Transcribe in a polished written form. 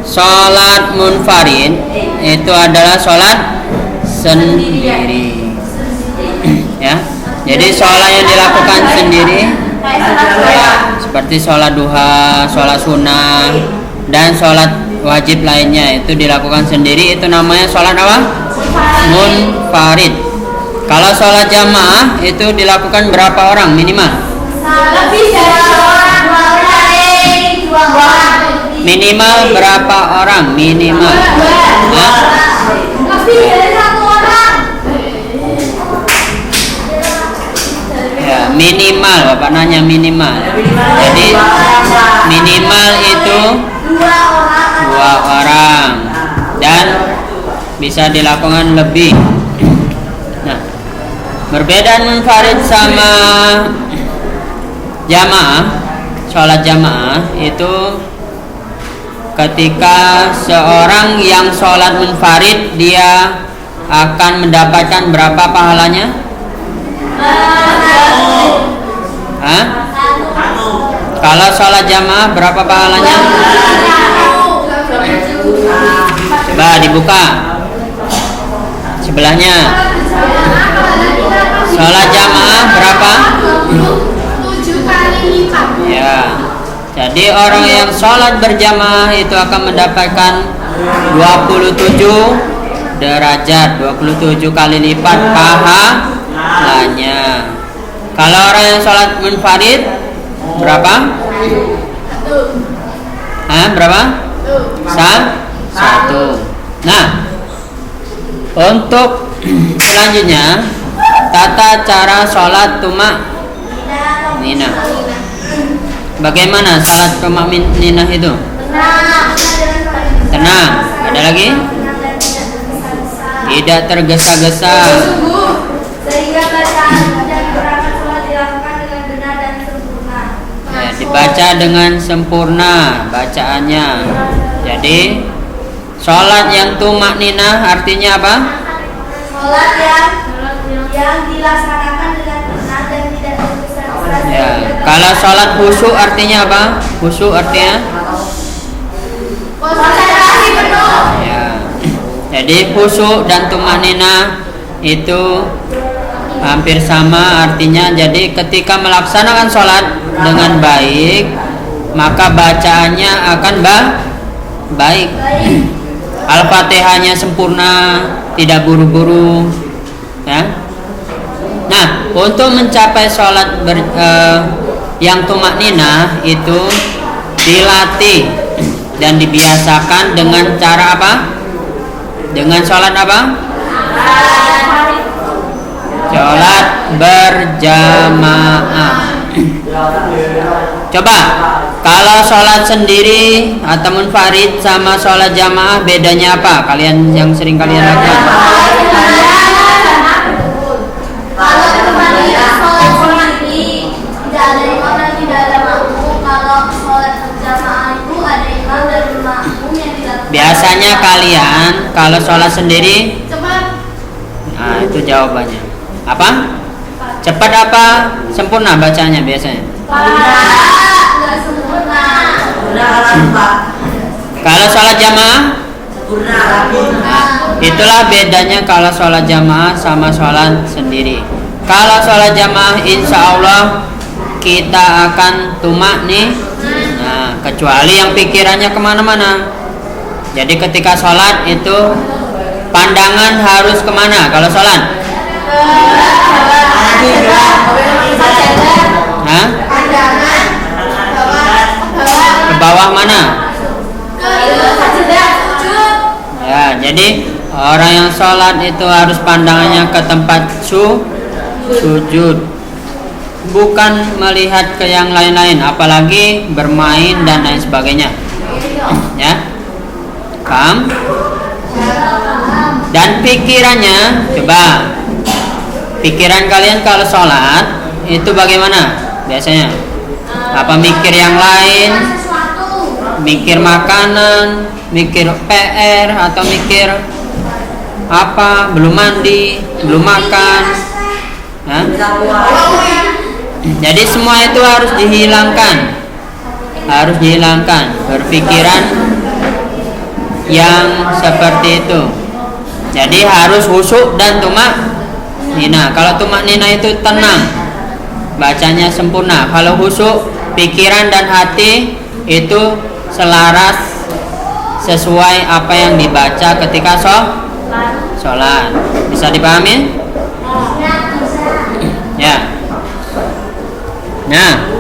sholat munfarid itu adalah sholat sendiri. Ya, jadi sholat yang dilakukan sendiri seperti sholat duha, sholat sunnah, dan sholat wajib lainnya itu dilakukan sendiri, itu namanya sholat apa? Munfarid. Kalau sholat jamaah itu dilakukan berapa orang minimal? Lebih dari dua orang. Minimal berapa orang? Minimal. Hah? Lebih dari satu orang. Ya, minimal. Bapak nanya minimal. Jadi minimal itu dua orang dan bisa dilakukan lebih. Nah, perbedaan munfarid sama jamaah, sholat jamaah itu ketika seorang yang sholat munfarid dia akan mendapatkan berapa pahalanya? Hah? Kalau sholat jamaah berapa pahalanya? Coba dibuka sebelahnya. Sholat jamaah berapa? 7 kali lipat. Ya. Jadi orang yang sholat berjamaah itu akan mendapatkan 27 derajat, 27 kali lipat pahalanya. Kalau orang yang sholat munfarid berapa? Berapa? Satu. Nah, untuk selanjutnya tata cara sholat tumak ninah. Bagaimana sholat tumak ninah itu? Tenang. Ada lagi? Tidak tergesa-gesa. Sehingga bacaan dan gerakan sholat dilakukan dengan benar dan sempurna. Ya, dibaca dengan sempurna bacaannya. Jadi sholat yang tumak ninah artinya apa? Sholat yang dilaksanakan dengan benar dan tidak tergesa-gesa. Ya, kalau sholat khusyuk artinya apa? Khusyuk artinya? Konsentrasi penuh. Ya. Jadi khusyuk dan tumanina itu hampir sama artinya. Jadi ketika melaksanakan sholat dengan baik, maka bacaannya akan baik. Al-Fatihahnya sempurna, tidak buru-buru. Ya. Nah, untuk mencapai sholat yang tumanina itu dilatih dan dibiasakan dengan cara apa? Dengan sholat apa? Sholat berjamaah. Coba, kalau sholat sendiri atau munfarid sama sholat jamaah bedanya apa? Kalian yang sering kalian lakukan? Kalau teman-teman sholat sendiri tidak ada imam dan tidak ada makmum. Kalau sholat berjamaah itu ada imam dan makmum yang dilakukan. Biasanya kalian kalau sholat sendiri, Cepat. nah itu jawabannya. Apa? Cepat apa? Sempurna bacanya biasanya. Nggak sempurna. Kalau sholat jamaah, nah, itulah bedanya kalau sholat jamaah sama sholat sendiri. Kalau sholat jamaah insya Allah kita akan tumak nih. Nah, kecuali yang pikirannya kemana-mana. Jadi ketika sholat itu pandangan harus kemana kalau sholat? Hah? Ke bawah mana? Ya, jadi orang yang sholat itu harus pandangannya ke tempat sujud, bukan melihat ke yang lain-lain, apalagi bermain dan lain sebagainya. Ya, paham? Dan pikirannya, coba pikiran kalian kalau sholat itu bagaimana biasanya? Apa mikir yang lain? Mikir makanan, mikir PR, atau mikir apa? Belum mandi, belum makan. Hah? Jadi semua itu harus dihilangkan, berpikiran yang seperti itu. Jadi harus khusyuk dan tumak nina. Kalau tumak nina itu tenang, bacanya sempurna. Kalau khusyuk, pikiran dan hati itu selaras sesuai apa yang dibaca ketika sholat. Bisa dipahami? Ya. Nah,